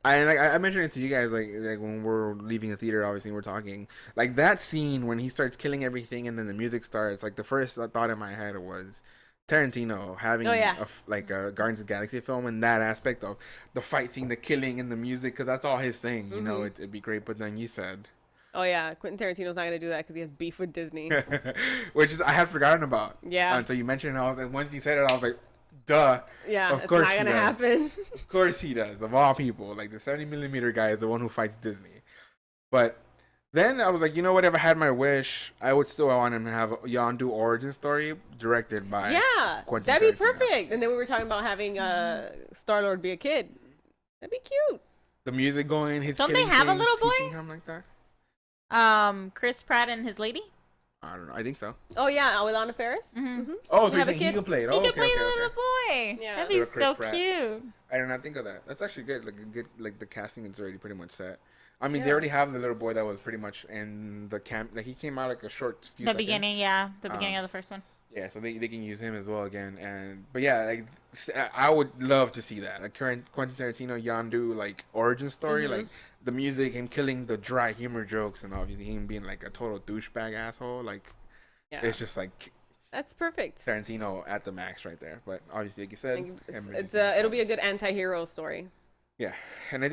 S2: I mentioned it to you guys like when we're leaving the theater. Obviously, we're talking like that scene when he starts killing everything and then the music starts. Like, the first thought in my head was Tarantino having a Guardians of the Galaxy film, and that aspect of the fight scene, the killing, and the music, because that's all his thing. You know, it'd be great. But then you said,
S4: oh yeah, Quentin Tarantino's not gonna do that because he has beef with Disney.
S2: which is I had forgotten about.
S4: Yeah.
S2: Until you mentioned it, I was like, once he said it, I was like, duh.
S4: Yeah,
S2: of course
S4: it's not
S2: he
S4: gonna
S2: does.
S4: happen.
S2: Of course he does. Of all people, like the 70mm guy is the one who fights Disney. But then I was like, you know what? If I had my wish, I would still want him to have a Yondu origin story directed by Quentin
S4: that'd be
S2: Tarantino.
S4: perfect. And then we were talking about having Star-Lord be a kid. That'd be cute.
S2: The music going, his
S1: Don't they
S2: killing
S1: have a
S2: things,
S1: little boy?
S2: teaching him like that.
S1: Chris Pratt and his lady.
S2: I don't know. I think so.
S4: Oh yeah, with Anna Faris.
S1: Mm-hmm.
S2: Oh, so
S4: Have
S2: you're
S4: a
S2: saying he
S4: kid?
S2: can play it.
S1: He
S2: Oh,
S1: could
S2: okay,
S1: play
S2: okay,
S1: the
S2: okay.
S1: little boy.
S4: Yeah.
S1: That'd be
S2: Little Chris
S1: so
S2: Pratt.
S1: cute.
S2: I did not think of that. That's actually good. Like, good. Like, the casting is already pretty much set. I mean, they
S4: Yeah.
S2: already have the little boy that was pretty much in the camp. Like, he came out like a short few
S1: The
S2: seconds.
S1: beginning, yeah, the beginning of the first one.
S2: Yeah, so they can use him as well again. But yeah, like, I would love to see that. Like, current Quentin Tarantino Yondu like origin story. Like, the music, him killing the dry humor jokes, and obviously him being like a total douchebag asshole. Like, it's just like
S4: that's perfect.
S2: Tarantino at the max right there. But obviously, like you said,
S4: it'll be a good anti-hero story.
S2: Yeah, and I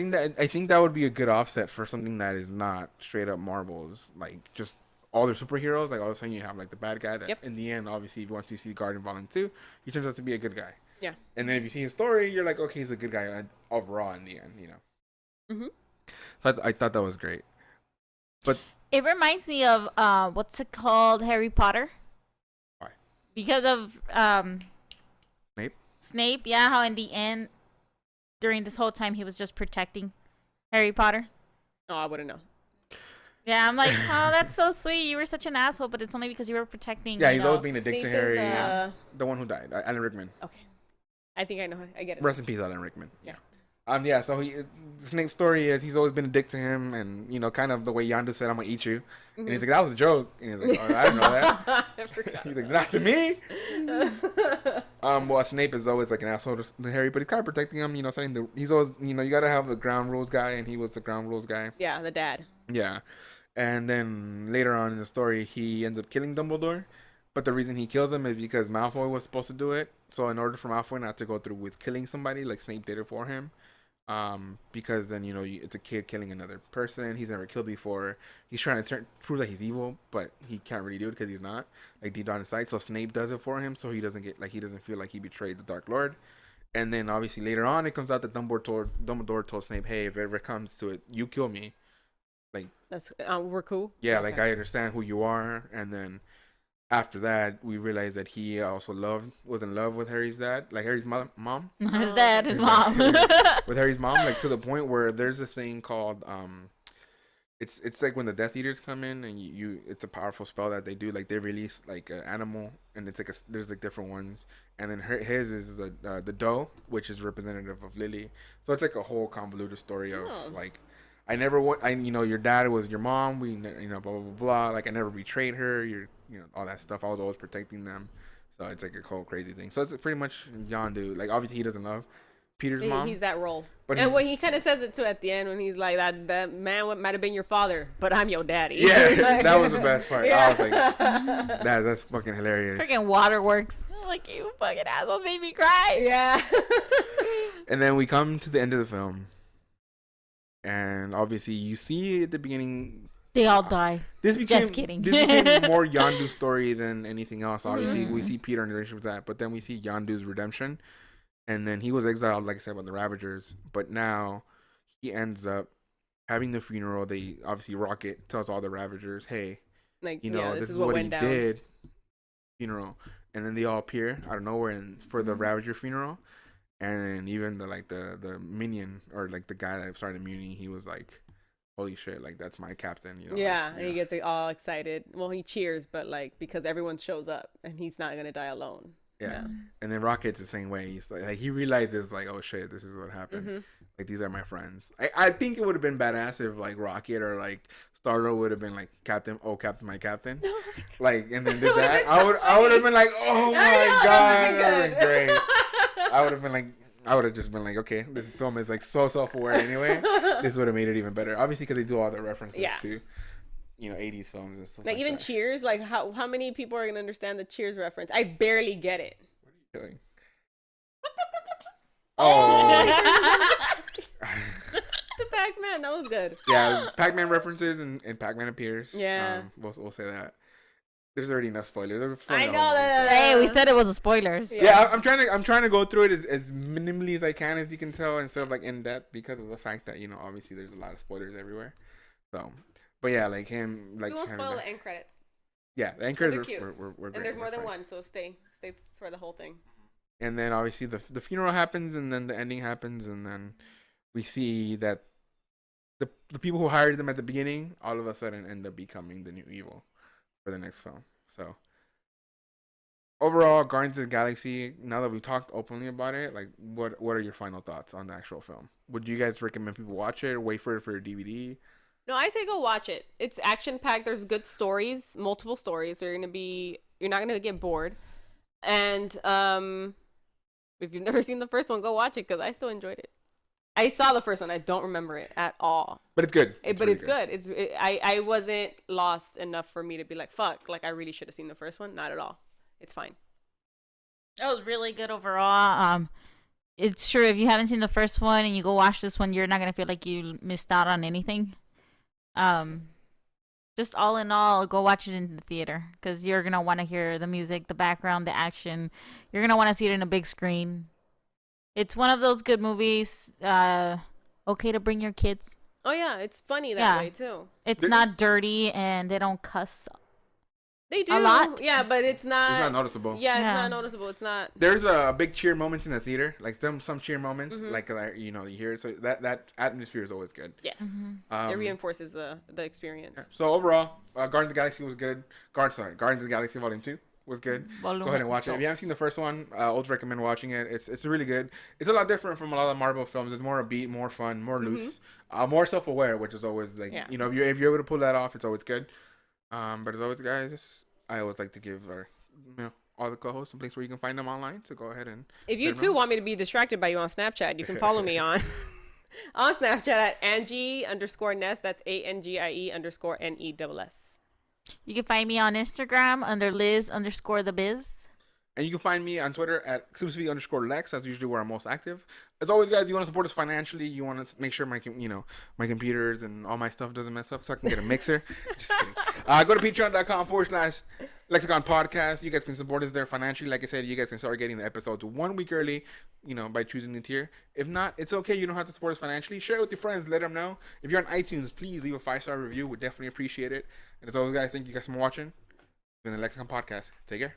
S2: think that would be a good offset for something that is not straight up Marvel's, like just all their superheroes. Like all of a sudden you have like the bad guy that in the end, obviously, once you see Guardian Volume 2, he turns out to be a good guy.
S4: Yeah. And
S2: then if you see his story, you're like, okay, he's a good guy overall in the end, you know. Mm-hmm. So I thought that was great. But
S1: it reminds me of what's it called, Harry Potter?
S2: Why?
S1: Because of Snape, yeah, how in the end, during this whole time, he was just protecting Harry Potter.
S4: Oh, I wouldn't know.
S2: Yeah,
S1: I'm like, oh, that's so sweet. You were such an asshole, but it's only because you were protecting.
S2: Yeah, he's always been a dick to Harry.
S4: Is,
S2: the one who died, Alan Rickman.
S4: Okay, I think I know. I get it.
S2: Rest in peace, Alan Rickman.
S4: Yeah.
S2: Yeah. So Snape's story is he's always been a dick to him, and you know, kind of the way Yondu said, "I'm gonna eat you," and he's like, "That was a joke," and he's like, "Oh, I didn't know that."
S4: I forgot.
S2: He's like, "Not to me." Well, Snape is always like an asshole to Harry, but he's kind of protecting him. You know, saying he's always, you know, you gotta have the ground rules guy, and he was the ground rules guy.
S4: Yeah, the dad.
S2: Yeah. And then later on in the story, he ends up killing Dumbledore. But the reason he kills him is because Malfoy was supposed to do it. So in order for Malfoy not to go through with killing somebody, like Snape did it for him, because then, you know, it's a kid killing another person. He's never killed before. He's trying to prove that he's evil, but he can't really do it because he's not. Like, deep down inside. So Snape does it for him so he doesn't feel like he betrayed the Dark Lord. And then obviously later on, it comes out that Dumbledore told Snape, hey, if it ever comes to it, you kill me. Like,
S4: that's we're cool.
S2: Yeah,
S4: okay.
S2: Like I understand who you are, and then after that, we realized that he also was in love with Harry's dad, like Harry's mom.
S1: His dad, his mom.
S2: With Harry's mom, like to the point where there's a thing called it's like when the Death Eaters come in, and you it's a powerful spell that they do. Like they release like an animal, and it's like there's like different ones, and then his is the doe, which is representative of Lily. So it's like a whole convoluted story of like. Your dad was your mom. We, you know, blah, blah, blah, blah. Like, I never betrayed her. All that stuff. I was always protecting them. So it's like a whole crazy thing. So it's pretty much Yondu. Like, obviously, he doesn't love Peter's mom.
S4: He's that role. And when he kind of says it, too, at the end, when he's like, that man might have been your father, but I'm your daddy.
S2: Yeah,
S4: like,
S2: that was the best part.
S4: Yeah.
S2: I was like, that's fucking hilarious.
S1: Freaking waterworks. Like, you fucking assholes made me cry.
S4: Yeah.
S2: And then we come to the end of the film. And obviously, you see at the beginning,
S1: they all die.
S2: Just
S1: kidding.
S2: This became more Yondu's story than anything else. Obviously, we see Peter in relationship with that, but then we see Yondu's redemption, and then he was exiled, like I said, by the Ravagers. But now he ends up having the funeral. They obviously Rocket tells all the Ravagers, "Hey,
S4: like
S2: this is what he did." Funeral, and then they all appear out of nowhere for the Ravager funeral. And even the minion or like the guy that started mutiny, he was like, "Holy shit! Like that's my captain." You know?
S4: Yeah, and he gets all excited. Well, he cheers, but like because everyone shows up and he's not gonna die alone.
S2: Yeah. And then Rocket's the same way. He's like he realizes like, "Oh shit, this is what happened. Like these are my friends." I think it would have been badass if like Rocket or like Starro would have been like Captain, my captain. Like and then did that. I would have been like, "Oh my god, that would have been great." I would have just been like, okay, this film is like so self-aware anyway. This would have made it even better. Obviously, because they do all the references to, 80s films and stuff. Like
S4: even
S2: that.
S4: Cheers, like how many people are gonna understand the Cheers reference? I barely get it.
S2: What are you doing? Oh.
S4: The Pac-Man, that was good.
S2: Yeah, Pac-Man references and Pac-Man appears.
S4: Yeah,
S2: we'll say that. There's already enough spoilers.
S4: I know that.
S1: Hey, we said it was a spoilers.
S2: Yeah, I'm trying to go through it as minimally as I can, as you can tell, instead of like in depth, because of the fact that obviously there's a lot of spoilers everywhere. So, but yeah, like him, like
S4: we won't spoil the end credits.
S2: Yeah, the end credits
S4: were
S2: great.
S4: And there's more than one, so stay for the whole thing.
S2: And then obviously the funeral happens, and then the ending happens, and then we see that the people who hired them at the beginning all of a sudden end up becoming the new evil for the next film. So overall, Guardians of the Galaxy, now that we've talked openly about it, like what are your final thoughts on the actual film? Would you guys recommend people watch it or wait for it for a DVD?
S4: No, I say go watch it. It's action packed. There's good stories, multiple stories. So you're not gonna get bored. And if you've never seen the first one, go watch it because I still enjoyed it. I saw the first one. I don't remember it at all.
S2: But it's good.
S4: But
S2: really
S4: it's good. I wasn't lost enough for me to be like, fuck, like I really should have seen the first one. Not at all. It's fine.
S1: That was really good overall. It's true, if you haven't seen the first one and you go watch this one, you're not gonna feel like you missed out on anything. Just all in all, go watch it in the theater because you're gonna want to hear the music, the background, the action. You're gonna want to see it in a big screen. It's one of those good movies. Okay to bring your kids.
S4: Oh yeah, it's funny that way too.
S1: It's not dirty and they don't cuss.
S4: They do
S1: a lot.
S4: Yeah, but it's not
S2: noticeable.
S4: Yeah, it's not noticeable. It's not.
S2: There's big cheer moments in the theater, like some cheer moments, like you hear it. So that atmosphere is always good.
S4: Yeah, it reinforces the experience.
S2: Yeah. So overall, Guardians of the Galaxy was good. Guardians of the Galaxy Volume 2 was good. Go ahead and watch it. If you haven't seen the first one, I would recommend watching it. It's really good. It's a lot different from a lot of Marvel films. It's more upbeat, more fun, more loose, more self-aware, which is always like if you're able to pull that off, it's always good. But as always, guys, I always like to give all the co-hosts some place where you can find them online. So go ahead and
S4: if you too want me to be distracted by you on Snapchat, you can follow me on Snapchat at Angie_Ness. That's ANGIE_NESS.
S1: You can find me on Instagram under Liz_thebiz.
S2: And you can find me on Twitter at exclusively_Lex. That's usually where I'm most active. As always, guys, you want to support us financially. You want to make sure my computers and all my stuff doesn't mess up so I can get a mixer. Just kidding. Go to patreon.com/Lexicon Podcast. You guys can support us there financially. Like I said, you guys can start getting the episodes 1 week early, by choosing the tier. If not, it's okay. You don't have to support us financially. Share it with your friends. Let them know. If you're on iTunes, please leave a 5-star review. We'd definitely appreciate it. And as always, guys, thank you guys for watching. It's been the Lexicon Podcast. Take care.